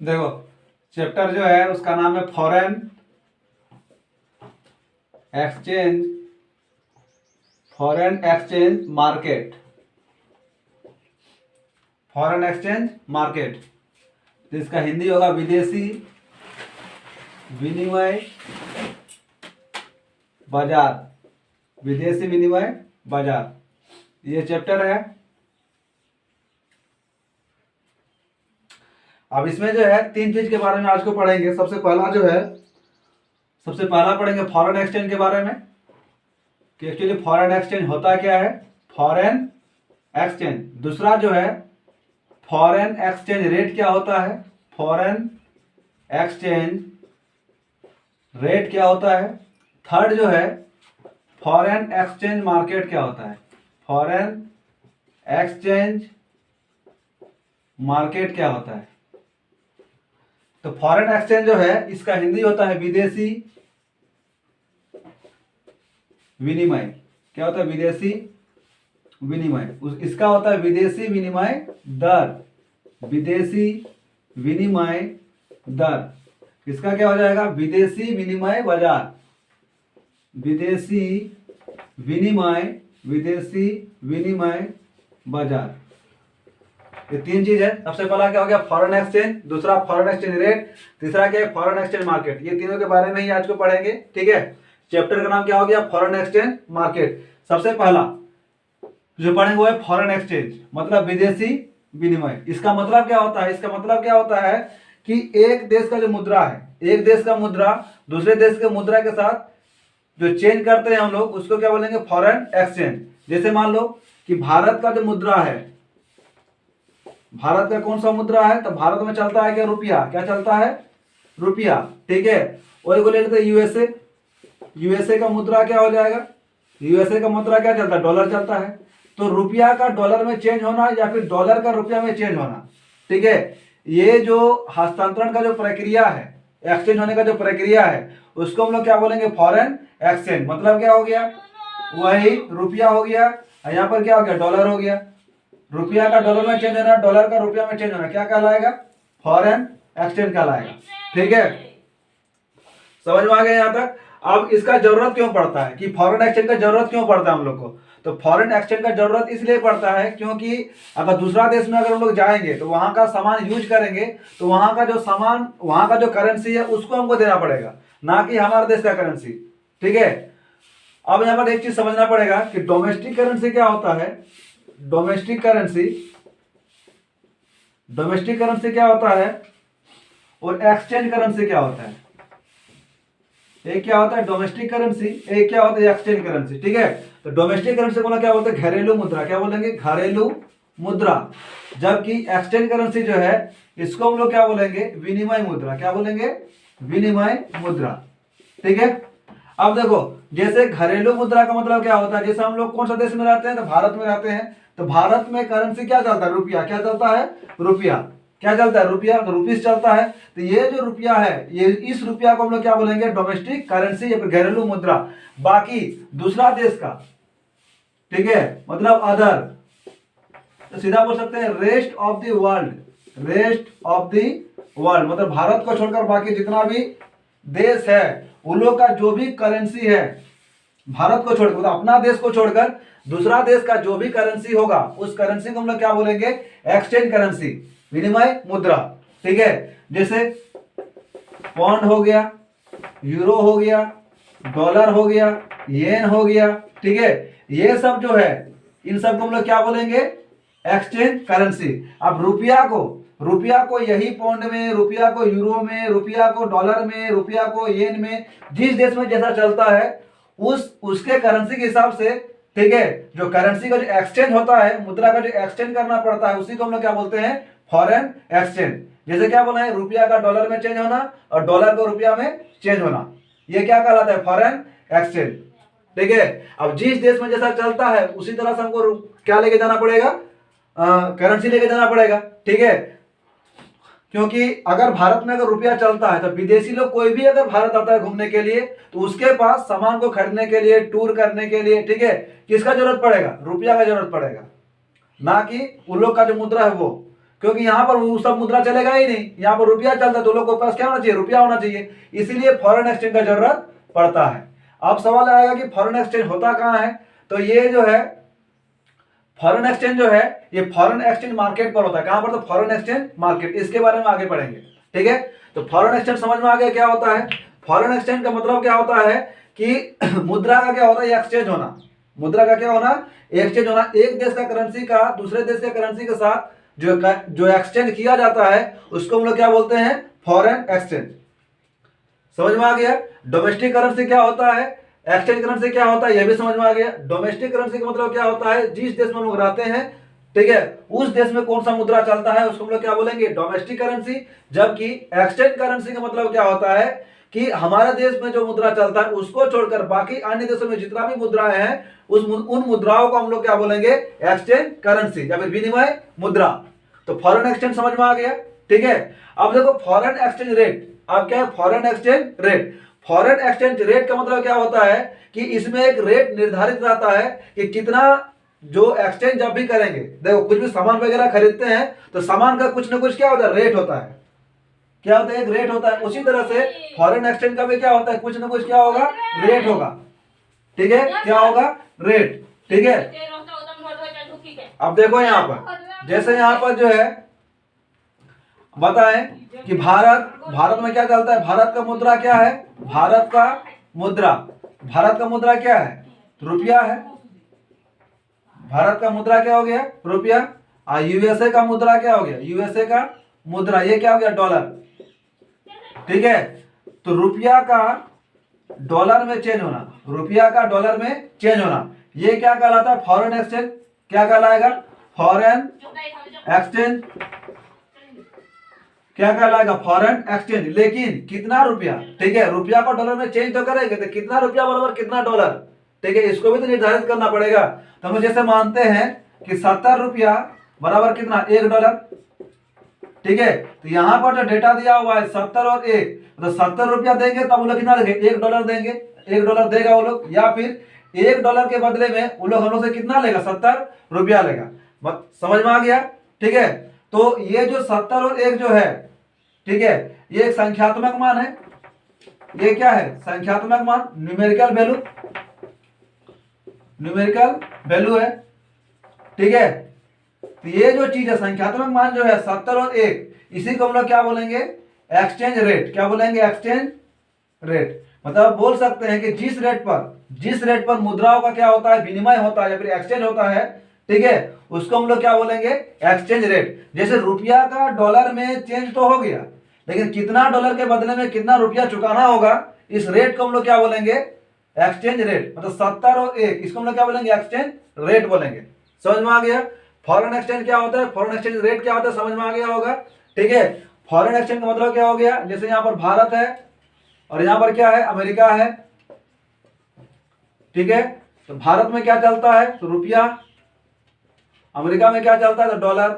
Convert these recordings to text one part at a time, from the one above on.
देखो चैप्टर जो है उसका नाम है foreign exchange, foreign exchange market, foreign exchange market. तो इसका हिंदी होगा विदेशी विनिमय बाजार, विदेशी विनिमय बाजार, ये चैप्टर है। अब इसमें जो है तीन चीज के बारे में आज को पढ़ेंगे। सबसे पहला पढ़ेंगे फॉरेन एक्सचेंज के बारे में कि एक्चुअली फॉरेन एक्सचेंज होता क्या है, फॉरेन एक्सचेंज। दूसरा जो है फॉरेन एक्सचेंज रेट क्या होता है, फॉरेन एक्सचेंज रेट क्या होता है। थर्ड जो है फॉरेन एक्सचेंज मार्केट क्या होता है, फॉरेन एक्सचेंज मार्केट क्या होता है। तो फॉरेन एक्सचेंज जो है इसका हिंदी होता है विदेशी विनिमय। क्या होता है, विदेशी विनिमय। इसका होता है विदेशी विनिमय दर, विदेशी विनिमय दर। इसका क्या हो जाएगा, विदेशी विनिमय बाजार, विदेशी विनिमय बाजार। ये तीन चीज है। सबसे पहला क्या हो गया, फॉरेन एक्सचेंज, दूसरा फॉरेन एक्सचेंज रेट, तीसरा क्या है, फॉरेन एक्सचेंज मार्केट। ये तीनों के बारे में ही आज को पढ़ेंगे। ठीक है, चैप्टर का नाम क्या हो गया, फॉरेन एक्सचेंज मार्केट। सबसे पहला जो पढ़ेंगे वो है फॉरेन एक्सचेंज, मतलब विदेशी विनिमय। इसका मतलब क्या होता है, इसका मतलब क्या होता है कि एक देश का जो मुद्रा है, एक देश का मुद्रा दूसरे देश के मुद्रा के साथ जो चेंज करते हैं हम लोग, उसको क्या बोलेंगे, फॉरेन एक्सचेंज। जैसे मान लो कि भारत का जो मुद्रा है, भारत का कौन सा मुद्रा है, तो भारत में चलता है क्या, रुपया। क्या चलता है, रुपया। ठीक है, वही को ले लेते यूएसए। यूएसए का मुद्रा क्या हो जाएगा, यूएसए का मुद्रा क्या चलता है, डॉलर चलता है। तो रुपया का डॉलर में चेंज होना या फिर डॉलर का रुपया में चेंज होना, ठीक है, ये जो हस्तांतरण का जो प्रक्रिया है, एक्सचेंज होने का जो प्रक्रिया है, उसको हम लोग क्या बोलेंगे, फॉरेन एक्सचेंज। मतलब क्या हो गया, वही रुपया हो गया, यहाँ पर क्या हो गया, डॉलर हो गया। रुपया का डॉलर में चेंज होना, डॉलर का रुपया में चेंज होना, क्या कहलाएगा, फॉरेन एक्सचेंज कहलाएगा। ठीक है, समझ में आ गया यहाँ तक। अब इसका जरूरत क्यों पड़ता है, कि फॉरेन एक्सचेंज का जरूरत क्यों पड़ता है हम लोग को। तो फॉरेन एक्सचेंज का जरूरत इसलिए पड़ता है क्योंकि अगर दूसरा देश में अगर हम लोग जाएंगे तो वहां का सामान यूज करेंगे, तो वहां का जो सामान, वहां का जो करेंसी है उसको हमको देना पड़ेगा, ना कि हमारे देश का करेंसी। ठीक है, अब यहाँ पर एक चीज समझना पड़ेगा कि डोमेस्टिक करेंसी क्या होता है। डोमेस्टिक करेंसी क्या होता है और एक्सचेंज करेंसी क्या होता है। एक क्या होता है डोमेस्टिक करेंसी, एक क्या होता है एक्सचेंज करेंसी। ठीक है, तो डोमेस्टिक करेंसी को क्या बोलते हैं, घरेलू मुद्रा। क्या बोलेंगे, घरेलू मुद्रा। जबकि एक्सचेंज करेंसी जो है इसको हम लोग क्या बोलेंगे, विनिमय मुद्रा। क्या बोलेंगे, विनिमय मुद्रा। ठीक है, अब देखो जैसे घरेलू मुद्रा का मतलब क्या होता है, जैसे हम लोग कौन सा देश में रहते हैं, तो भारत में रहते हैं। तो भारत में करेंसी क्या चलता है, रुपया। क्या चलता है, रुपया। क्या चलता है, रुपया, तो रुपीस चलता है। तो ये जो रुपया है, ये इस रुपया को हम लोग क्या बोलेंगे, डोमेस्टिक करेंसी या फिर घरेलू मुद्रा। बाकी दूसरा देश का, ठीक है, मतलब अदर, तो सीधा बोल सकते हैं rest of the world, rest of the world, मतलब भारत को छोड़कर बाकी जितना भी देश है उन लोग का जो भी करेंसी है, भारत को छोड़कर, मतलब अपना देश को छोड़कर दूसरा देश का जो भी करेंसी होगा, उस करेंसी को हम लोग क्या बोलेंगे, एक्सचेंज करेंसी, विनिमय मुद्रा। ठीक है, जैसे पौंड हो गया, यूरो हो गया, डॉलर हो गया, येन हो गया। ठीक है, ये सब जो है इन सब को हम लोग क्या बोलेंगे, एक्सचेंज करेंसी। अब रुपया को यही पौंड में, रुपया को यूरो में, रुपया को डॉलर में, रुपया को येन में, जिस देश में जैसा चलता है उसके करेंसी के हिसाब से, ठीक है, जो करेंसी का जो एक्सचेंज होता है, मुद्रा का जो एक्सचेंज करना पड़ता है, उसी को हम लोग क्या बोलते हैं, फॉरेन एक्सचेंज। जैसे क्या बोला है, रुपया का डॉलर में चेंज होना और डॉलर को रुपया में चेंज होना, ये क्या कहलाता है, फॉरेन एक्सचेंज। ठीक है, अब जिस देश में जैसा चलता है उसी तरह से हमको क्या लेके जाना पड़ेगा, करेंसी लेके जाना पड़ेगा। ठीक है, क्योंकि अगर भारत में अगर रुपया चलता है तो विदेशी लोग कोई भी अगर भारत आता है घूमने के लिए, तो उसके पास सामान को खरीदने के लिए, टूर करने के लिए, ठीक है, किसका जरूरत पड़ेगा, रुपया का जरूरत पड़ेगा, ना कि उन लोग का जो मुद्रा है वो। क्योंकि यहाँ पर वो सब मुद्रा चलेगा ही नहीं, यहाँ पर रुपया चलता है, तो लोगों के पास क्या होना चाहिए, रुपया होना चाहिए, इसीलिए फॉरेन एक्सचेंज का जरूरत पड़ता है। अब सवाल आएगा कि फॉरेन एक्सचेंज होता कहाँ है, तो ये जो है फॉरेन एक्सचेंज जो है ये फॉरेन एक्सचेंज मार्केट पर होता है। कहां पर, तो फॉरेन एक्सचेंज मार्केट, इसके बारे में आगे पढ़ेंगे, ठीक है। तो फॉरेन एक्सचेंज समझ में आ गया क्या होता है। फॉरेन एक्सचेंज का मतलब क्या होता है कि मुद्रा का क्या होता है, एक्सचेंज होना, मुद्रा का क्या होना, एक्सचेंज होना। एक देश का करेंसी का दूसरे देश के करेंसी के साथ जो एक्सचेंज किया जाता है उसको हम लोग क्या बोलते हैं, फॉरेन एक्सचेंज। समझ में आ गया। डोमेस्टिक करेंसी क्या होता है, एक्सचेंज करेंसी क्या होता है, यह भी समझ में आ गया। डोमेस्टिक करेंसी का मतलब क्या होता है, जिस देश में हम लोग रहते हैं, ठीक है, उस देश में कौन सा मुद्रा चलता है उसको हम लोग क्या बोलेंगे, डोमेस्टिक करेंसी। जबकि एक्सचेंज करेंसी का मतलब क्या होता है कि हमारे देश में जो मुद्रा चलता है उसको छोड़कर बाकी अन्य देशों में जितना भी मुद्राएं हैं उन मुद्राओं को हम लोग क्या बोलेंगे, एक्सचेंज करेंसी या फिर विनिमय मुद्रा। तो फॉरेन एक्सचेंज समझ में आ गया, ठीक है। अब देखो फॉरेन एक्सचेंज रेट, अब क्या है, foreign exchange rate. Foreign exchange rate का मतलब क्या होता है कि इसमें एक रेट निर्धारित रहता है कि कितना जो एक्सचेंज जब भी करेंगे, देखो कुछ भी सामान वगैरह खरीदते हैं तो सामान का कुछ ना कुछ क्या होता है, रेट होता है, क्या होता है, एक रेट होता है। उसी तरह से फॉरेन एक्सचेंज का भी क्या होता है, कुछ ना कुछ क्या होगा, रेट होगा, ठीक है, क्या होगा, रेट, ठीक है। अब देखो यहाँ पर, जैसे यहाँ पर जो है बताएं कि भारत में क्या चलता है, भारत का मुद्रा क्या है, भारत का मुद्रा क्या है, रुपया है। भारत का मुद्रा क्या हो गया, रुपया। यूएसए का मुद्रा क्या हो गया, यूएसए का मुद्रा, ये क्या हो गया, डॉलर, ठीक है। तो रुपया का डॉलर में चेंज होना, रुपया का डॉलर में चेंज होना, ये क्या कहलाता है, फॉरेन एक्सचेंज। क्या कहलाएगा, फॉरेन एक्सचेंज, क्या कहलाएगा, फॉरेन एक्सचेंज। लेकिन कितना रुपया, ठीक है, रुपया को डॉलर में चेंज तो करेंगे, तो कितना रुपया बराबर कितना डॉलर, ठीक है, इसको भी तो निर्धारित करना पड़ेगा। तो हम जैसे मानते हैं कि 70 रुपया बराबर कितना, 1 डॉलर, ठीक है। तो यहां पर जो डेटा दिया हुआ है 70 और 1, तो 70 रुपया देंगे तब वो लोग कितना देंगे, 1 डॉलर देंगे, 1 डॉलर देगा वो लोग, या फिर 1 डॉलर के बदले में वो लोग हम लोग से कितना लेगा, 70 रुपया लेगा। समझ में आ गया, ठीक है। तो ये जो 70 और 1 जो है, ठीक है, ये एक संख्यात्मक मान है, ये क्या है, संख्यात्मक मान, न्यूमेरिकल वैल्यू है, ठीक है। तो ये जो चीज है संख्यात्मक मान जो है 70 और 1, इसी को हम लोग क्या बोलेंगे, एक्सचेंज रेट। क्या बोलेंगे, एक्सचेंज रेट। मतलब बोल सकते हैं कि जिस रेट पर मुद्राओं का क्या होता है, विनिमय होता है या फिर एक्सचेंज होता है, ठीक है, उसको हम लोग क्या बोलेंगे, एक्सचेंज रेट। जैसे रुपया का डॉलर में चेंज तो हो गया, लेकिन कितना डॉलर के बदले में कितना रुपया चुकाना होगा, इस रेट को हम लोग क्या बोलेंगे, एक्सचेंज रेट। मतलब 70 और 1, इसको हम लोग क्या बोलेंगे, एक्सचेंज रेट बोलेंगे। समझ में आ गया। फॉरेन एक्सचेंज क्या होता है, फॉरेन एक्सचेंज रेट क्या होता है, समझ में आ गया होगा, ठीक है। फॉरेन एक्सचेंज का मतलब क्या हो गया, जैसे यहाँ पर भारत है और यहाँ पर क्या है, अमेरिका है, ठीक है। तो भारत में क्या चलता है, तो रुपया, अमेरिका में क्या चलता है, तो डॉलर।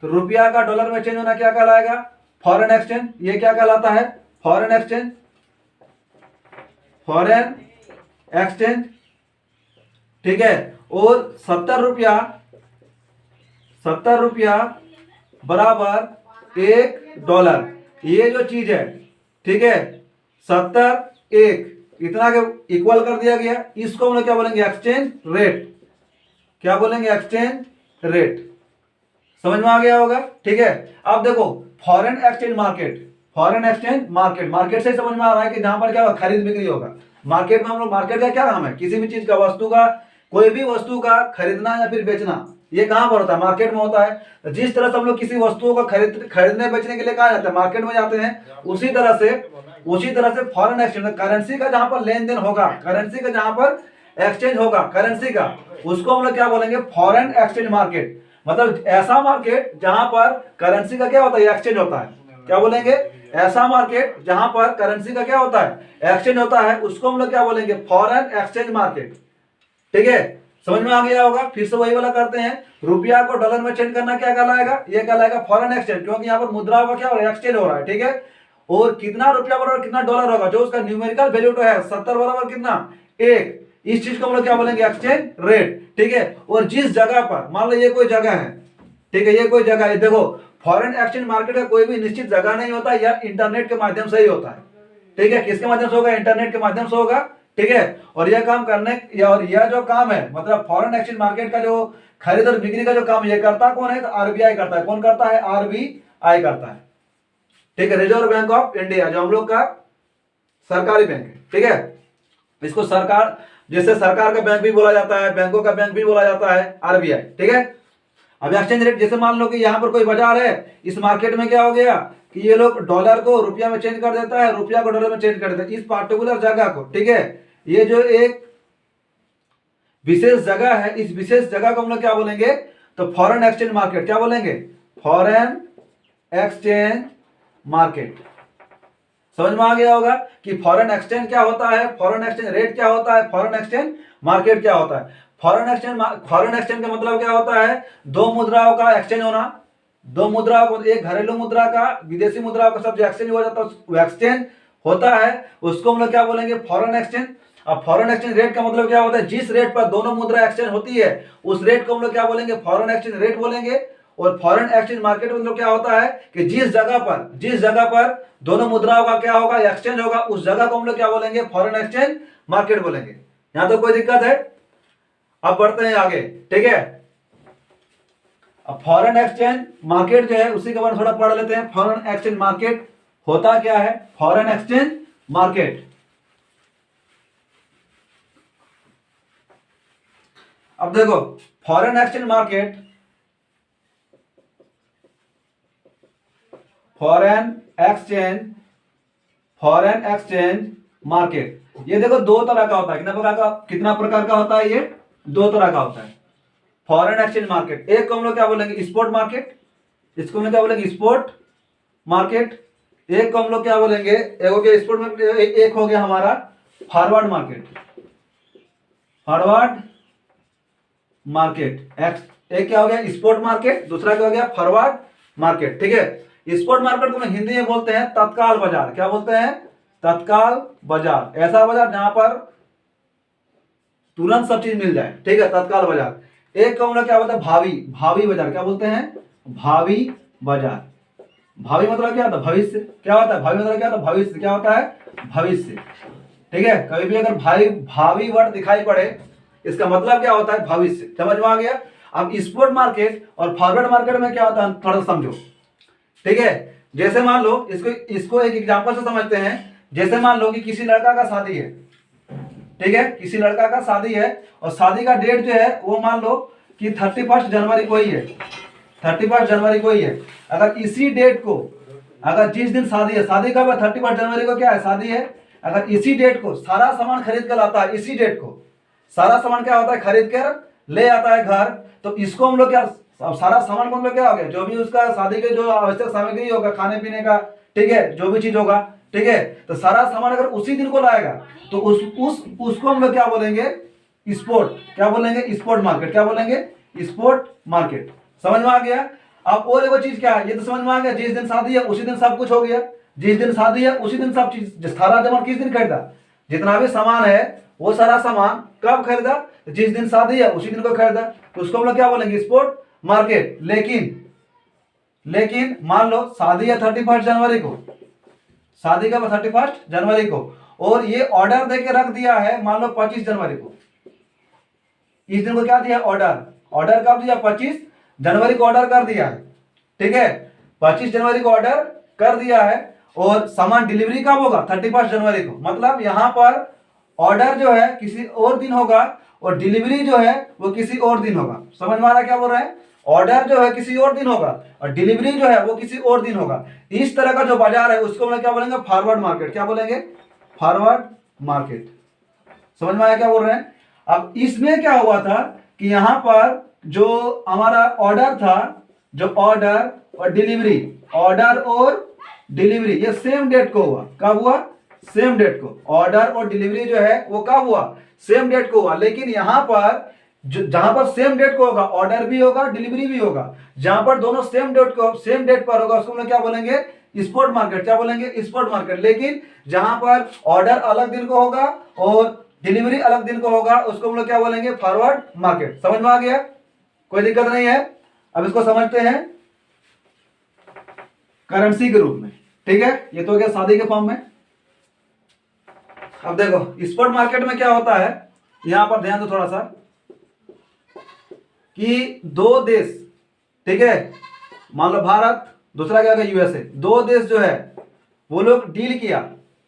तो रुपया का डॉलर में चेंज होना क्या कहलाएगा, फॉरेन एक्सचेंज। ये क्या कहलाता है, फॉरेन एक्सचेंज, ठीक है। और 70 रुपया बराबर 1 डॉलर, ये जो चीज है, ठीक है, 70 1 इतना के इक्वल कर दिया गया, इसको हम लोग क्या बोलेंगे, एक्सचेंज रेट। क्या बोलेंगे, एक्सचेंज रेट। समझ में आ गया होगा, ठीक है। अब देखो फॉरेन एक्सचेंज मार्केट से समझ में आ रहा है कि जहां पर क्या होगा, खरीद बिक्री होगा। मार्केट में हम लोग, मार्केट का क्या काम है, किसी भी चीज का, वस्तु का, कोई भी वस्तु का खरीदना या फिर बेचना, ये कहां पर होता है, मार्केट में होता है। तो जिस तरह से हम लोग किसी वस्तुओं को खरीदने बेचने के लिए कहा जाता है, मार्केट में जाते हैं, उसी तरह से फॉरेन एक्सचेंज, करेंसी का जहां पर लेन देन होगा, करेंसी का जहां पर एक्सचेंज होगा, करेंसी का, उसको हम लोग क्या बोलेंगे, फॉरेन एक्सचेंज मार्केट। मतलब ऐसा मार्केट जहां पर करेंसी का क्या होता है, एक्सचेंज होता है। क्या बोलेंगे, ऐसा मार्केट जहां पर करेंसी का क्या होता है, एक्सचेंज होता है, उसको हम लोग क्या बोलेंगे, फॉरेन एक्सचेंज मार्केट, ठीक है। समझ में आ गया होगा। फिर से वही वाला करते हैं, रुपया को डॉलर में चेंज करना क्या कहलाएगा, ये कहलाएगा फॉरेन एक्सचेंज, क्योंकि यहाँ पर मुद्राओं का क्या हो रहा है, एक्सचेंज हो रहा है, ठीक है। और कितना रुपया बराबर कितना डॉलर होगा, जो उसका न्यूमेरिकल वैल्यू तो है 70 बराबर कितना, 1, इस चीज को हम लोग क्या बोलेंगे, एक्सचेंज रेट, ठीक है। और जिस जगह पर, मान लो ये कोई जगह है, ठीक है, ये कोई जगह है, देखो फॉरेन एक्सचेंज मार्केट का कोई भी निश्चित जगह नहीं होता, यह इंटरनेट के माध्यम से ही होता है। ठीक है, किसके माध्यम से होगा? इंटरनेट के माध्यम से होगा। ठीक है, और यह काम करने और यह जो काम है मतलब फॉरेन एक्सचेंज मार्केट का जो खरीद और बिक्री का जो काम ये करता कौन है? तो आरबीआई करता है। कौन करता है? आरबीआई करता है। ठीक है, रिजर्व बैंक ऑफ इंडिया, जो हम लोग का सरकारी बैंक है। ठीक है, इसको सरकार, जैसे सरकार का बैंक भी बोला जाता है, बैंकों का बैंक भी बोला जाता है आरबीआई। ठीक है, अब एक्सचेंज रेट, जैसे मान लो कि यहाँ पर कोई बाजार है, इस मार्केट में क्या हो गया कि ये लोग डॉलर को रुपया में चेंज कर देता है, रुपया को डॉलर में चेंज कर देता है, इस पार्टिकुलर जगह को। ठीक है, ये जो एक विशेष जगह है, इस विशेष जगह को हम लोग क्या बोलेंगे? तो फॉरेन एक्सचेंज मार्केट। क्या बोलेंगे? Foreign exchange market. समझ में आ गया होगा कि फॉरेन एक्सचेंज क्या होता है, फॉरेन एक्सचेंज रेट क्या होता है, फॉरेन एक्सचेंज मार्केट क्या होता है। फॉरेन एक्सचेंज का मतलब क्या होता है? दो मुद्राओं का एक्सचेंज होना। दो मुद्राओं को, एक घरेलू मुद्रा का विदेशी मुद्राओं का सब जो एक्सचेंज हो जाता है, एक्सचेंज होता है, उसको हम लोग क्या बोलेंगे? Foreign exchange. अब फॉरेन एक्सचेंज रेट का मतलब क्या होता है? जिस रेट पर दोनों मुद्रा एक्सचेंज होती है उस रेट को हम लोग क्या बोलेंगे? फॉरेन एक्सचेंज रेट बोलेंगे। और फॉरेन एक्सचेंज मार्केट में मतलब क्या होता है कि जिस जगह पर दोनों मुद्राओं का क्या होगा? एक्सचेंज होगा, उस जगह को हम लोग क्या बोलेंगे? फॉरेन एक्सचेंज मार्केट बोलेंगे। यहां तो कोई दिक्कत है? अब बढ़ते हैं आगे। ठीक है, अब फॉरेन एक्सचेंज मार्केट जो है उसी के बारे में थोड़ा पढ़ लेते हैं। फॉरेन एक्सचेंज मार्केट होता क्या है? फॉरेन एक्सचेंज मार्केट, अब देखो foreign exchange market, foreign exchange market, ये देखो दो तरह का होता है। कितना प्रकार का होता है? ये दो तरह का होता है फॉरेन एक्सचेंज मार्केट। एक को हम लोग क्या बोलेंगे? स्पॉट मार्केट, इसको हम लोग क्या बोलेंगे? Spot market. एक को हम लोग क्या बोलेंगे? एक हो गया स्पॉट मार्केट, एक हो गया हमारा फॉरवर्ड मार्केट। फॉरवर्ड मार्केट एक क्या हो गया? स्पॉट मार्केट, दूसरा क्या हो गया? Forward market. ठीक है, स्पॉट मार्केट को हिंदी में बोलते हैं तत्काल बाजार। क्या बोलते हैं? तत्काल बाजार, ऐसा बाजार जहां पर तुरंत सब चीज मिल जाए। ठीक है, तत्काल बाजार। एक का हम लोग क्या बोलते हैं? भावी बाजार। क्या बोलते हैं? भावी बाजार। भावी मतलब क्या होता है? भविष्य। क्या होता है? भावी मतलब क्या होता है? भविष्य। क्या होता है? भविष्य। ठीक है, कभी भी अगर भावी वर्ड दिखाई पड़े इसका मतलब क्या होता है? भविष्य। समझ में आ गया? अब स्पॉट मार्केट और फॉरवर्ड मार्केट में क्या होता है थोड़ा समझो। ठीक है, जैसे मान लो इसको एक एग्जांपल से समझते हैं। जैसे मान लो कि किसी लड़का का शादी है। ठीक है, किसी लड़का का शादी है और शादी का डेट जो है वो मान लो कि 31 जनवरी को ही है। 31 जनवरी को ही है। अगर इसी डेट को, अगर जिस दिन शादी है, शादी कब है? 31 जनवरी को क्या है? शादी है। अगर इसी डेट को सारा सामान खरीद कर लाता है, इसी डेट को सारा सामान क्या होता है? खरीद कर ले आता है घर, तो इसको हम लोग क्या, अब सारा सामान को हम लोग क्या हो गया? जो भी उसका शादी के जो आवश्यक सामग्री होगा, खाने पीने का, ठीक है, जो भी चीज होगा, ठीक है, तो सारा सामान अगर उसी दिन को लाएगा तो उसको हम लोग क्या बोलेंगे? स्पॉट। क्या बोलेंगे? Spot market. क्या बोलेंगे? Spot market. समझ में आ गया? अब और एक चीज क्या है? ये तो समझ में आ गया, जिस दिन शादी है उसी दिन सब कुछ हो गया। जिस दिन शादी है उसी दिन सब चीज, सारा सामान किस दिन खरीदा? जितना भी सामान है वो सारा सामान कब खरीदा? जिस दिन शादी है उसी दिन को खरीदा, तो उसको हम लोग क्या बोलेंगे? Spot market. लेकिन मान लो शादी है 31 जनवरी को, शादी का 31 जनवरी को, और ये ऑर्डर देके रख दिया है मान लो 25 जनवरी को। इस दिन को क्या दिया? ऑर्डर कब दिया? 25 जनवरी को ऑर्डर कर दिया है। ठीक है, 25 जनवरी को ऑर्डर कर दिया है और सामान डिलीवरी कब होगा? 31 जनवरी को। मतलब यहां पर ऑर्डर जो है किसी और दिन होगा और डिलीवरी जो है वो किसी और दिन होगा। समझ में आ रहा है क्या बोल रहे हैं? ऑर्डर जो है किसी और दिन होगा और डिलीवरी जो है वो किसी और दिन होगा। इस तरह का जो बाजार है उसको हम क्या बोलेंगे? Forward market. क्या बोलेंगे? Forward market. समझ में आया क्या बोल रहे हैं? अब इसमें क्या हुआ था कि यहां पर जो हमारा ऑर्डर था, जो ऑर्डर और डिलीवरी ये सेम डेट को हुआ। कब हुआ? सेम डेट को। ऑर्डर और डिलीवरी जो है वो कब हुआ? सेम डेट को हुआ। लेकिन यहां पर जहां पर सेम डेट को होगा, ऑर्डर भी होगा, डिलीवरी भी होगा, जहां पर दोनों सेम डेट पर होगा उसको हम लोग क्या बोलेंगे? Spot market. क्या बोलेंगे? Spot market. लेकिन जहां पर ऑर्डर अलग दिन को होगा और डिलीवरी अलग दिन को होगा उसको हम लोग क्या बोलेंगे? Forward market. समझ में आ गया? कोई दिक्कत नहीं है? अब इसको समझते हैं करेंसी के रूप में, ठीक है। ये तो हो गया शादी के फॉर्म में। अब देखो स्पॉट मार्केट में क्या होता है, यहां पर ध्यान दो थोड़ा सा, कि दो देश, ठीक है, मान लो भारत, दूसरा क्या होगा यूएसए, दो देश जो है वो लोग डील किया,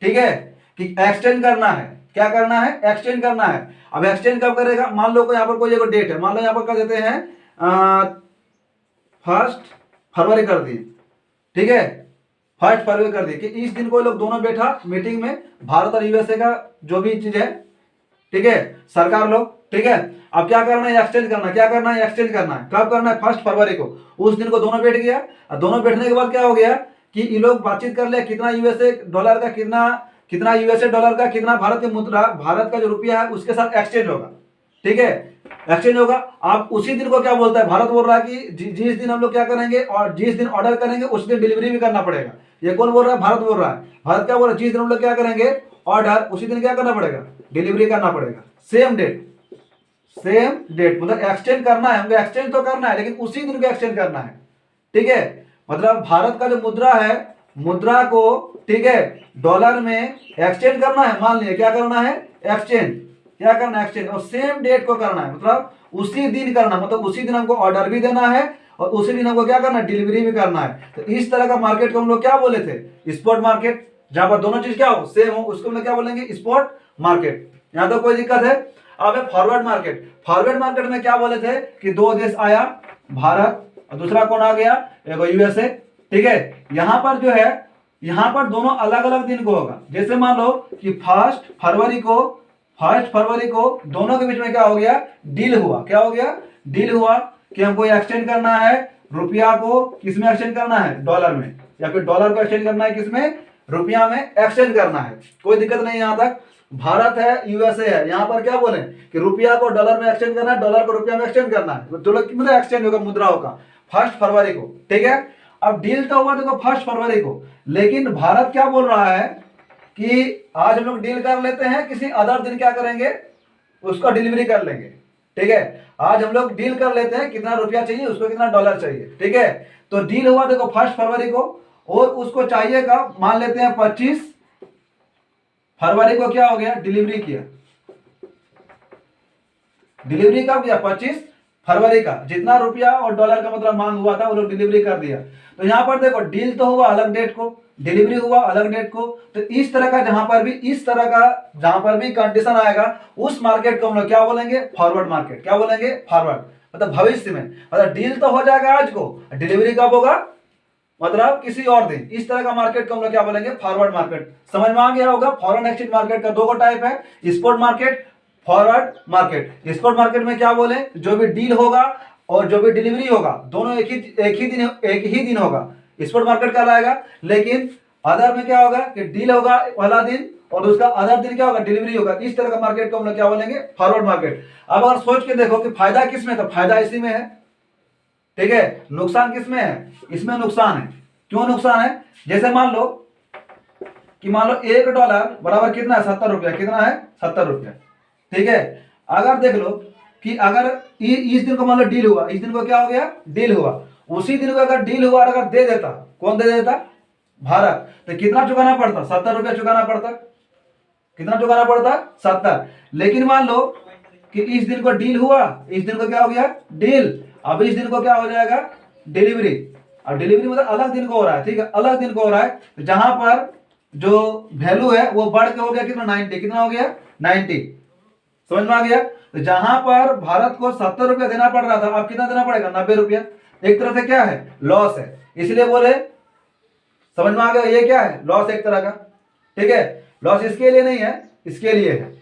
ठीक है, कि एक्सचेंज करना है। क्या करना है? एक्सचेंज करना है। अब एक्सचेंज कब करेगा? मान लो यहाँ पर कोई एक डेट है, मान लो यहाँ पर कर देते हैं 1 फरवरी कर दिए, ठीक है, 1 फरवरी कर दिए कि इस दिन को लोग दोनों बैठा मीटिंग में, भारत और यूएसए का जो भी चीज है, ठीक है, सरकार लोग, ठीक है। अब क्या करना है? एक्सचेंज करना है। क्या करना है? एक्सचेंज करना है। कब करना है? 1 फरवरी को। उस दिन को दोनों बैठ गया, और दोनों बैठने के बाद क्या हो गया कि ये लोग बातचीत कर ले कितना यूएसए डॉलर का, कितना यूएसए डॉलर का, कितना भारत की मुद्रा, भारत का जो रुपया है उसके साथ एक्सचेंज होगा, ठीक है, एक्सचेंज होगा। आप उसी दिन को क्या बोलता है? भारत बोल रहा है कि जिस दिन हम लोग क्या करेंगे और जिस दिन ऑर्डर करेंगे उस दिन डिलीवरी भी करना पड़ेगा। ये कौन बोल रहा है? भारत बोल रहा है। भारत क्या बोल रहा है? जिस दिन हम लोग क्या करेंगे ऑर्डर, उसी दिन क्या करना पड़ेगा? डिलीवरी करना पड़ेगा। सेम डेट मतलब एक्सचेंज करना है हमको, एक्सचेंज तो करना है लेकिन उसी दिन को एक्सचेंज करना है, ठीक है। मतलब भारत का जो मुद्रा है, मुद्रा को, ठीक है, डॉलर में एक्सचेंज करना है। मान लिया क्या करना है? एक्सचेंज। क्या करना है? एक्सचेंज। और सेम डेट को करना है, मतलब उसी दिन करना, मतलब उसी दिन हमको ऑर्डर भी देना है और उसी दिन हमको क्या करना है? डिलीवरी भी करना है। तो इस तरह का मार्केट को हम लोग क्या बोले थे? Spot market. जहां पर दोनों चीज क्या हो? सेम हो, उसको हम लोग क्या बोलेंगे? Spot market. यहां तो कोई दिक्कत है? अब है फॉरवर्ड मार्केट। फॉरवर्ड मार्केट में क्या बोले थे कि दो देश आया, भारत और दूसरा कौन आ गया? एक यूएसए, ठीक है। यहां पर जो है, यहां पर दोनों अलग अलग दिन को होगा। जैसे मान लो कि 1 फरवरी को दोनों के बीच में क्या हो गया? डील हुआ। क्या हो गया? डील हुआ कि हमको एक्सचेंज करना है रुपया को, किसमें एक्सचेंज करना है? डॉलर में, या फिर डॉलर को एक्सचेंज करना है किसमें? रुपया में एक्सचेंज करना है। कोई दिक्कत नहीं यहां तक। भारत है, यूएसए है, यहां पर क्या बोले कि रुपया को डॉलर में एक्सचेंज करना है, डॉलर को रुपया में एक्सचेंज करना है। डॉलर मतलब एक्सचेंज होगा मुद्राओं का 1 फरवरी को, ठीक है। अब डील तो हुआ देखो 1 फरवरी को, लेकिन भारत क्या बोल रहा है कि आज हम लोग डील कर लेते हैं, किसी अदर दिन क्या करेंगे? उसका डिलीवरी कर लेंगे, ठीक है। आज हम लोग डील कर लेते हैं, कितना रुपया चाहिए उसको, कितना डॉलर चाहिए, ठीक है। तो डील हुआ देखो 1 फरवरी को, और उसको चाहिएगा, मान लेते हैं 25 फरवरी को क्या हो गया? डिलीवरी किया। डिलीवरी कब किया? 25 फरवरी का। जितना रुपया और डॉलर का मतलब मांग हुआ था वो लोग डिलीवरी कर दिया। तो यहां पर देखो डील तो हुआ अलग डेट को, डिलीवरी हुआ अलग डेट को। तो इस तरह का जहां पर भी, इस तरह का जहां पर भी कंडीशन आएगा, उस मार्केट को हम लोग क्या बोलेंगे? Forward market. क्या बोलेंगे? फॉरवर्ड। मतलब भविष्य में, मतलब डील तो हो जाएगा आज को, डिलीवरी कब होगा? मतलब किसी और दिन। इस तरह का मार्केट को हम लोग क्या बोलेंगे? Forward market. समझ में आ गया होगा। फॉरेन एक्सचेंज मार्केट का दो टाइप है, spot market, forward market. Spot market में क्या बोले? जो भी डील होगा और जो भी डिलीवरी होगा दोनों एक ही दिन होगा, स्पॉट मार्केट कहलाएगा। लेकिन अदर में क्या होगा कि डील होगा पहला दिन और उसका अदर दिन क्या होगा? डिलीवरी होगा। इस तरह का मार्केट को हम लोग क्या बोलेंगे? Forward market. अब अगर सोच के देखो कि फायदा किसमें, तो फायदा इसी में है, ठीक है। नुकसान किसमें है? इसमें नुकसान है। क्यों नुकसान है? जैसे मान लो कि मान लो $1 बराबर कितना है? 70 रुपया। कितना है? 70 रुपया, ठीक है। अगर देख लो कि अगर इस दिन को मान लो डील हुआ, इस दिन को क्या हो गया? डील हुआ। उसी दिन को अगर डील हुआ और अगर दे देता, कौन दे देता? भारत। तो कितना चुकाना पड़ता? 70 रुपया चुकाना पड़ता। कितना चुकाना पड़ता? 70। लेकिन मान लो कि इस दिन को डील हुआ, इस दिन को क्या हो गया? डील। अब इस दिन को क्या हो जाएगा? डिलीवरी। अब डिलीवरी मतलब अलग दिन को हो रहा है, ठीक है, अलग दिन को हो रहा है। तो जहां पर जो वैल्यू है वो बढ़ के हो गया कितना? 90। कितना हो गया? 90। समझ में आ गया। तो जहां पर भारत को 70 रुपया देना पड़ रहा था, अब कितना देना पड़ेगा? 90 रुपया। एक तरह से क्या है? लॉस है। इसलिए बोले, समझ में आ गया, ये क्या है? लॉस एक तरह का, ठीक है। लॉस इसके लिए नहीं है, इसके लिए है,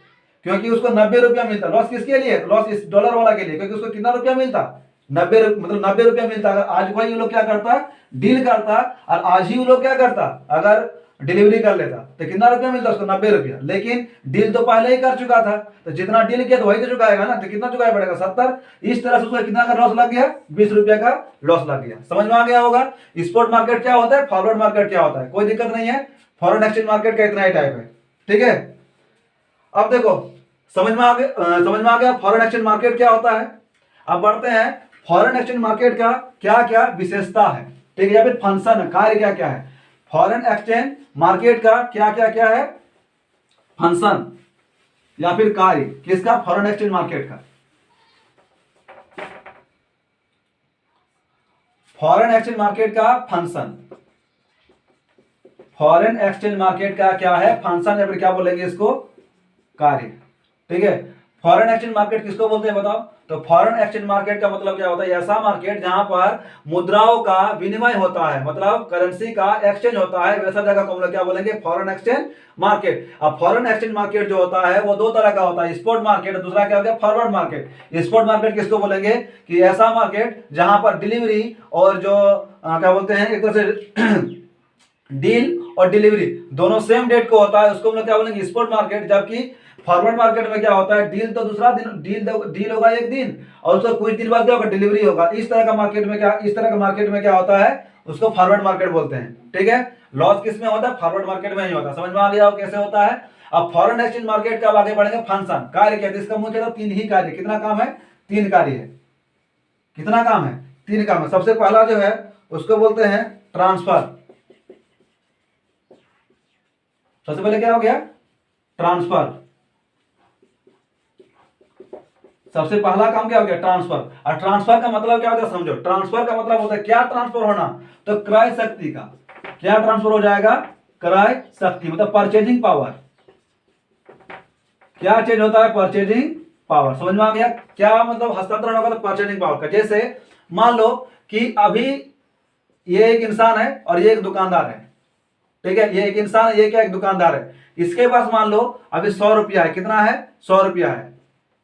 क्योंकि उसको 90 रुपया मिलता। लॉस किसके लिए? लॉस इस डॉलर वाला के लिए, क्योंकि उसको कितना रुपया मिलता? 90, मतलब 90 रुपया मिलता। अगर आज भाई ये लोग क्या करता? डील करता, और आज ही वो लोग क्या करता? अगर डिलीवरी कर लेता तो कितना रुपया मिलता उसको? 90 रुपया। लेकिन डील तो पहले ही कर चुका था, तो जितना डील किया तो वही तो चुकाएगा ना। तो कितना चुकाया पड़ेगा? 70। इस तरह से उसका कितना का लॉस लग गया? 20 रुपया का लॉस लग गया। समझ में आ गया होगा। स्पॉट मार्केट क्या होता है, फॉरवर्ड मार्केट क्या होता है, कोई दिक्कत नहीं है। फॉरेन एक्सचेंज मार्केट का इतना ही टाइप है, ठीक है। अब देखो समझ में आ गया फॉरेन एक्सचेंज मार्केट क्या होता है। अब बढ़ते हैं फॉरेन एक्सचेंज मार्केट का क्या क्या विशेषता है, ठीक है, या फिर फंक्शन है, कार्य क्या क्या है। फॉरेन एक्सचेंज मार्केट का क्या क्या क्या है, फंक्शन या फिर कार्य, किसका, फॉरेन एक्सचेंज मार्केट का। फॉरेन एक्सचेंज मार्केट का फंक्शन, फॉरेन एक्सचेंज मार्केट का क्या है, फंक्शन, या फिर क्या बोलेंगे इसको, कार्य, ठीक है। फॉरेन एक्सचेंज मार्केट किसको बोलते हैं बताओ, तो फॉरेन एक्सचेंज मार्केट का मतलब क्या होता है, ऐसा मार्केट जहां पर मुद्राओं का विनिमय होता है, मतलब करेंसी का एक्सचेंज होता है, वैसा जगह को हम लोग क्या बोलेंगे, फॉरेन एक्सचेंज मार्केट। अब फॉरेन एक्सचेंज मार्केट जो होता है वो दो तरह का होता है, स्पॉट मार्केट, दूसरा क्या होता है, फॉरवर्ड मार्केट। स्पॉट मार्केट किसको बोलेंगे, कि ऐसा मार्केट जहां पर डिलीवरी और जो क्या बोलते हैं, एक तरह से डील और डिलीवरी दोनों सेम डेट को होता है, उसको हम लोग क्या बोलेंगे, स्पॉट मार्केट। जबकि फॉरवर्ड मार्केट में क्या होता है, डील तो दूसरा दिन, डील होगा एक दिन और उसका कुछ दिन बाद क्या होगा, डिलीवरी होगा। इस तरह का मार्केट में क्या, इस तरह का मार्केट में क्या होता है, उसको फॉरवर्ड मार्केट बोलते हैं, ठीक है। लॉस किस में होता है, फॉरवर्ड मार्केट में ही होता है। समझ में आ गया हो कैसे होता है। अब फॉरेन एक्सचेंज मार्केट का आगे बढ़ेंगे, फंक्शन, कार्य क्या है, इसका मुख्य तीन ही कार्य, कितना काम है, तीन कार्य है। कितना काम है, तीन काम है। सबसे पहला जो है उसको बोलते हैं ट्रांसफर। सबसे पहले क्या हो गया, ट्रांसफर। सबसे पहला काम क्या हो गया, ट्रांसफर। और ट्रांसफर का मतलब क्या होता है, समझो। ट्रांसफर का मतलब होता है क्या, ट्रांसफर होना, तो क्रय शक्ति का क्या ट्रांसफर हो जाएगा, क्रय शक्ति, मतलब परचेजिंग पावर। क्या चेंज होता है, परचेजिंग पावर। समझ में आ गया, क्या मतलब हस्तांतरण होगा, तो परचेजिंग पावर का। जैसे मान लो कि अभी ये एक इंसान है और ये एक दुकानदार है, ठीक है, ये एक इंसान है, ये क्या, एक दुकानदार है। इसके पास मान लो अभी 100 रुपया है, कितना है, 100 रुपया है,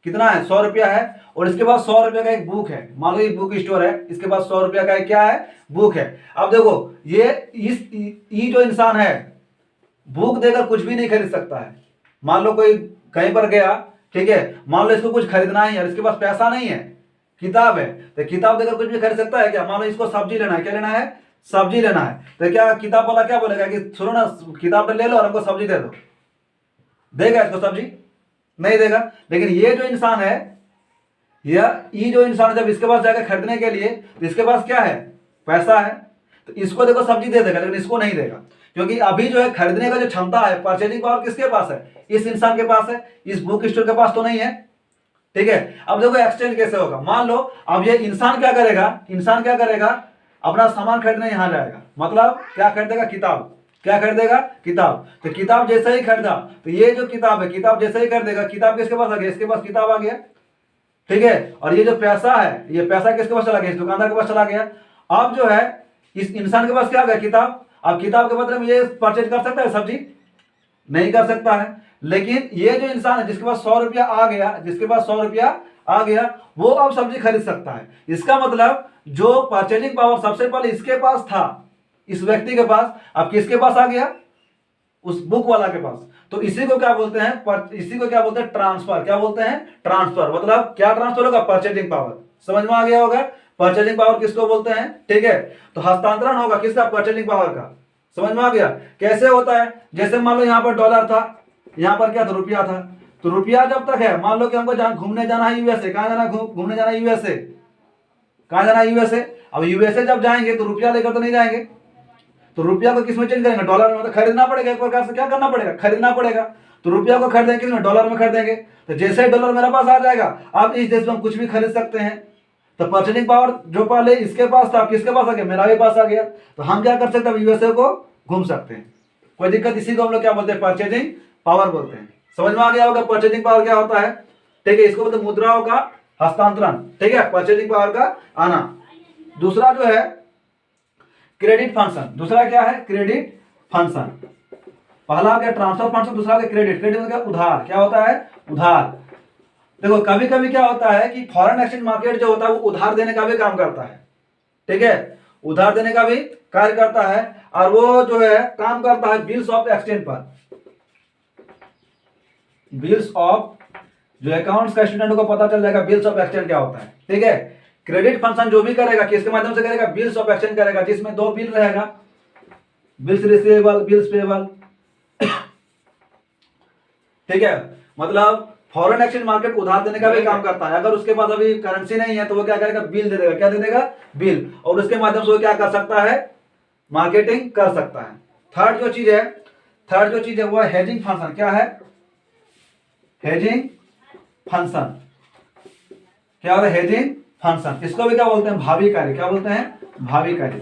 कितना है, 100 रुपया है। और इसके पास 100 रुपये का एक बुक है, मान लो ये बुक स्टोर है, इसके पास 100 रुपया का एक क्या है, बुक है। अब देखो ये जो इंसान है बुक देकर कुछ भी नहीं खरीद सकता है। मान लो कोई कहीं पर गया, ठीक है, मान लो इसको कुछ खरीदना ही है, इसके पास पैसा नहीं है, किताब है, तो किताब देकर कुछ भी खरीद सकता है क्या। मान लो इसको सब्जी लेना है, क्या लेना है, सब्जी लेना है, तो क्या किताब वाला क्या बोलेगा कि सुनो ना, किताब ले लो और हमको सब्जी दे दो, देगा इसको सब्जी, नहीं देगा। लेकिन ये जो इंसान है, ये जो इंसान जब इसके पास जाकर खरीदने के लिए, तो इसके पास क्या है, पैसा है, तो इसको देखो सब्जी दे देगा, लेकिन इसको नहीं देगा, क्योंकि अभी जो है खरीदने का जो क्षमता है, परचेजिंग पावर किसके पास है, इस इंसान के पास है, इस बुक स्टोर के पास तो नहीं है, ठीक है। अब देखो एक्सचेंज कैसे होगा, मान लो अब ये इंसान क्या करेगा, इंसान क्या करेगा, अपना सामान खरीदने यहां जाएगा, मतलब क्या खरीदेगा, किताब, क्या खरीदेगा, किताब। तो किताब जैसे ही खरीदा, तो ये जो किताब है, किताब जैसे ही खरीदेगा, किताब किसके पास आ गया, इसके पास किताब आ गया, ठीक है। और ये जो पैसा है, ये पैसा किसके पास चला गया, इस दुकानदार के पास चला गया। अब जो है इस इंसान के पास क्या आ गया, किताब। अब किताब के बदले में ये परचेज कर सकता है सब्जी, नहीं कर सकता है। लेकिन ये जो इंसान है जिसके पास 100 रुपया आ गया, जिसके पास 100 रुपया आ गया, वो अब सब्जी खरीद सकता है। इसका मतलब जो परचेजिंग पावर सबसे पहले इसके पास था, इस व्यक्ति के पास, अब किसके पास आ गया, उस बुक वाला के पास। तो इसी को क्या बोलते हैं, इसी को क्या बोलते हैं, ट्रांसफर। क्या बोलते हैं, ट्रांसफर। मतलब क्या ट्रांसफर होगा, परचेजिंग पावर। समझ में आ गया होगा, परचेजिंग पावर किसको बोलते हैं, ठीक है। तो हस्तांतरण होगा किसका, परचेजिंग पावर का। समझ में आ गया कैसे होता है। जैसे मान लो यहाँ पर डॉलर था, यहाँ पर क्या था, रुपया था। तो रुपया जब तक है, मान लो कि हमको घूमने जाना है यूएसए, कहाँ जाना, घूमने जाना है यूएसए, कहाँ जाना है, यूएसए। अब यूएसए जब जाएंगे तो रुपया लेकर तो नहीं जाएंगे, तो रुपया को किसमें चेंज करेंगे, डॉलर में। मतलब खरीदना पड़ेगा, एक प्रकार से क्या करना पड़ेगा, खरीदना पड़ेगा। तो रुपया को खरीदेंगे किसमें, डॉलर में खरीदेंगे। तो जैसे ही डॉलर मेरे पास आ जाएगा, अब इस देश में हम कुछ भी खरीद सकते हैं। तो परचेजिंग पावर जो पहले इसके पास था, किसके पास आ गया, मेरा भी पास आ गया। तो हम क्या कर सकते हैं, यूएसए को घूम सकते हैं, कोई दिक्कत। इसी को हम लोग क्या बोलते हैं, परचेजिंग पावर बोलते हैं। समझ में आ गया होगा परचेजिंग पावर क्या होता है, ठीक है। इसको बोलते हैं मुद्राओं का हस्तांतरण, ठीक है, परचेजिंग पावर का आना। दूसरा जो है क्रेडिट फंक्शन। दूसरा क्या है, क्रेडिट फंक्शन। पहला क्या, ट्रांसफर फंक्शन, दूसरा क्या, क्रेडिट। क्रेडिट मतलब उधार, क्या होता है, उधार। देखो कभी कभी क्या होता है कि फॉरेन एक्सचेंज मार्केट जो होता है वो उधार देने का भी काम करता है, ठीक है, उधार देने का भी कार्य करता है। और वो जो है काम करता है बिल्स ऑफ एक्सचेंज पर। बिल्स ऑफ, जो अकाउंट्स का स्टूडेंट को पता चल जाएगा बिल्स ऑफ एक्सचेंज क्या होता है, ठीक है। क्रेडिट फंक्शन जो भी करेगा किसके माध्यम से करेगा, बिल्स ऑफ एक्सचेंज करेगा, जिसमें दो बिल रहेगा, बिल्स रिसीवेबल, बिल्स पेबल, ठीक है। मतलब फॉरेन एक्सचेंज मार्केट उधार देने का भी काम करता है। अगर उसके पास अभी करेंसी नहीं है तो वो क्या करेगा, बिल दे देगा। क्या दे देगा, बिल, और उसके माध्यम से वो क्या कर सकता है, मार्केटिंग कर सकता है। थर्ड जो चीज है वो है हेजिंग फंक्शन। क्या है, हेजिंग फंक्शन। क्या होता है, हेजिंग फंक्शन। इसको भी क्या बोलते हैं, भावी कार्य। क्या बोलते हैं, भावी कार्य।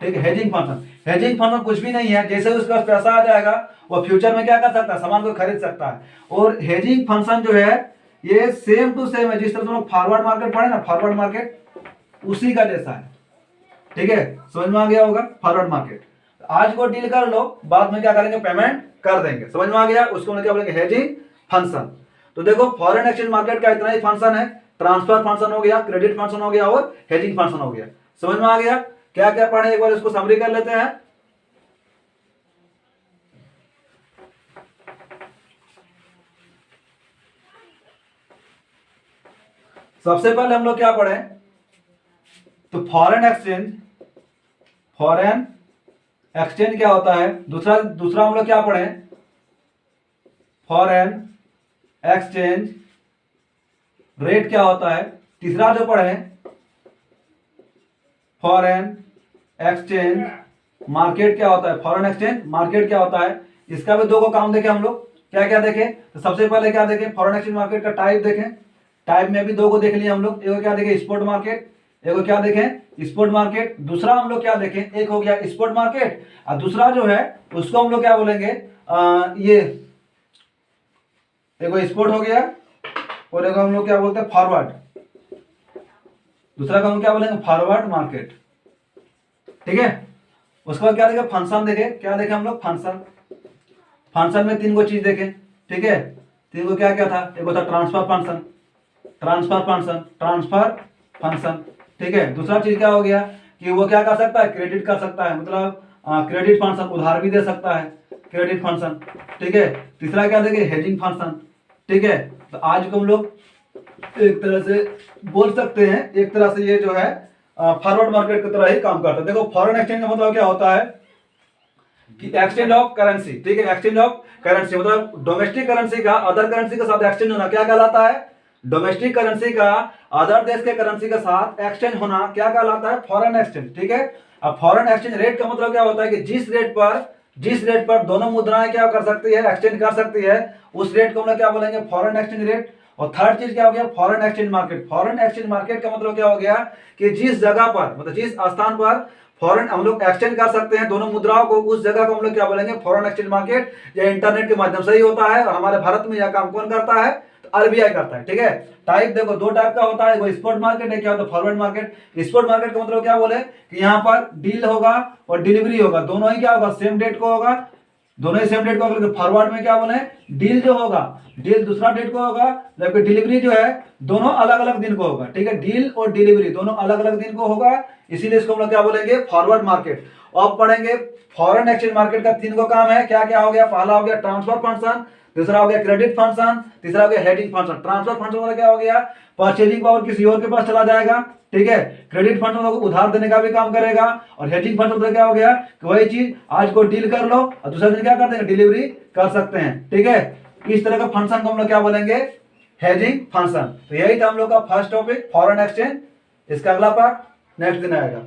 ठीक है, हेजिंग फंक्शन कुछ भी नहीं है, जैसे उसके पास पैसा आ जाएगा वो फ्यूचर में क्या कर सकता है, सामान को खरीद सकता है। और हेजिंग फंक्शन जो है ये सेम टू सेम है, जिस तरह तुम लोग फॉरवर्ड मार्केट पढ़े ना, फॉरवर्ड मार्केट उसी का जैसा है। ठीक है, समझ में आ गया होगा, फॉरवर्ड मार्केट। आज को डील कर लो, बाद में क्या करेंगे, पेमेंट कर देंगे। समझ में आ गया, उसको क्या बोलेंगे, हेजिंग फंक्शन। तो देखो फॉरेन एक्सचेंज मार्केट का इतना ही फंक्शन है, ट्रांसफर फंक्शन हो गया, क्रेडिट फंक्शन हो गया और हेजिंग फंक्शन हो गया। समझ में आ गया, क्या क्या पढ़े एक बार इसको समरी कर लेते हैं। सबसे पहले हम लोग क्या पढ़े, तो फॉरेन एक्सचेंज क्या होता है। दूसरा हम लोग क्या पढ़े, फॉरेन एक्सचेंज रेट क्या होता है। तीसरा जो पढ़े, फॉरेन एक्सचेंज मार्केट क्या होता है, फॉरेन एक्सचेंज मार्केट क्या होता है। इसका भी दो को काम देखे हम लोग, क्या क्या देखे, तो सबसे पहले क्या देखे, फॉरेन एक्सचेंज मार्केट का टाइप देखें। टाइप में भी दो को देख लिया हम लोग, एक क्या देखे, स्पॉट मार्केट, एक क्या देखें, स्पॉट मार्केट। दूसरा हम लोग क्या देखें, एक हो गया स्पॉट मार्केट और दूसरा जो है उसको हम लोग क्या बोलेंगे, ये एक स्पॉट हो गया और एक हम लोग क्या बोलते हैं, फॉरवर्ड। दूसरा का हम क्या बोलेंगे, फॉरवर्ड मार्केट। ठीक है, उसके बाद क्या देखे, फंक्शन देखे। क्या देखे हम लोग, फंक्शन में तीन को चीज देखे। ठीक है, तीन को क्या क्या था, एक था ट्रांसफर फंक्शन। ठीक है, दूसरा चीज क्या हो गया कि वो क्या कर सकता है, क्रेडिट कर सकता है, मतलब क्रेडिट फंक्शन, उधार भी दे सकता है, क्रेडिट फंक्शन। ठीक है, तीसरा क्या देखे, हेजिंग फंक्शन। ठीक है, तो आज को हम लोग एक तरह से बोल सकते हैं, एक तरह से ये जो है फॉरवर्ड मार्केट की तरह ही काम करता है। देखो फॉरेन एक्सचेंज का मतलब क्या होता है कि एक्सचेंज ऑफ करेंसी। ठीक है, एक्सचेंज ऑफ करेंसी मतलब डोमेस्टिक करेंसी का अदर करेंसी के साथ एक्सचेंज होना क्या कहलाता है, डोमेस्टिक करेंसी का अदर देश के करेंसी के साथ एक्सचेंज होना क्या कहलाता है, फॉरेन एक्सचेंज। ठीक है, अब फॉरेन एक्सचेंज रेट का मतलब क्या होता है कि जिस रेट पर दोनों मुद्राएं क्या कर सकती है, एक्सचेंज कर सकती है, उस रेट को हम लोग क्या बोलेंगे, फॉरेन एक्सचेंज रेट। और थर्ड चीज क्या हो गया, foreign exchange market. Foreign exchange market का मतलब क्या हो गया कि जिस जगह पर, मतलब जिस स्थान पर फॉरेन हम लोग एक्सचेंज कर सकते हैं दोनों मुद्राओं को, उस जगह को हम लोग क्या बोलेंगे, फॉरेन एक्सचेंज मार्केट। या इंटरनेट के माध्यम से ही होता है और हमारे भारत में यह काम कौन करता है, आरबीआई करता है। ठीक है, टाइप देखो दो टाइप का होता है, वो स्पॉट मार्केट है, क्या होता है, फॉरवर्ड मार्केट। स्पॉट मार्केट का मतलब क्या बोले कि यहाँ पर डील होगा और डिलीवरी होगा, दोनों ही क्या होगा, सेम डेट को होगा, दोनों ही सेम डेट को होगा। फॉरवर्ड में क्या बोले, डील जो होगा, डील दूसरा डेट को होगा, जबकि डिलीवरी जो है दोनों अलग अलग दिन को होगा। ठीक है, डील और डिलीवरी दोनों अलग अलग दिन को होगा, इसीलिए इसको हम लोग क्या बोलेंगे, फॉरवर्ड मार्केट। अब पढ़ेंगे फॉरेन एक्सचेंज मार्केट का तीन को काम है, क्या क्या हो गया, पहला हो गया ट्रांसफर फंक्शन, दूसरा हो गया क्रेडिट फंक्शन, तीसरा हो गया हेजिंग फंक्शन। ट्रांसफर फंक्शन मतलब क्या हो गया, परचेजिंग पावर किसी और के पास चला जाएगा। ठीक है, क्रेडिट फंक्शन मतलब उधार देने का भी काम करेगा। और हेजिंग फंक्शन मतलब क्या हो गया कि वही चीज आज को डील कर लो और दूसरा दिन क्या कर देंगे, डिलीवरी कर सकते हैं। ठीक है, इस तरह का फंक्शन को हम लोग क्या बोलेंगे, हेजिंग फंक्शन। तो यही था हम लोग का फर्स्ट टॉपिक, फॉरेन एक्सचेंज। इसका अगला पार्ट नेक्स्ट दिन आएगा।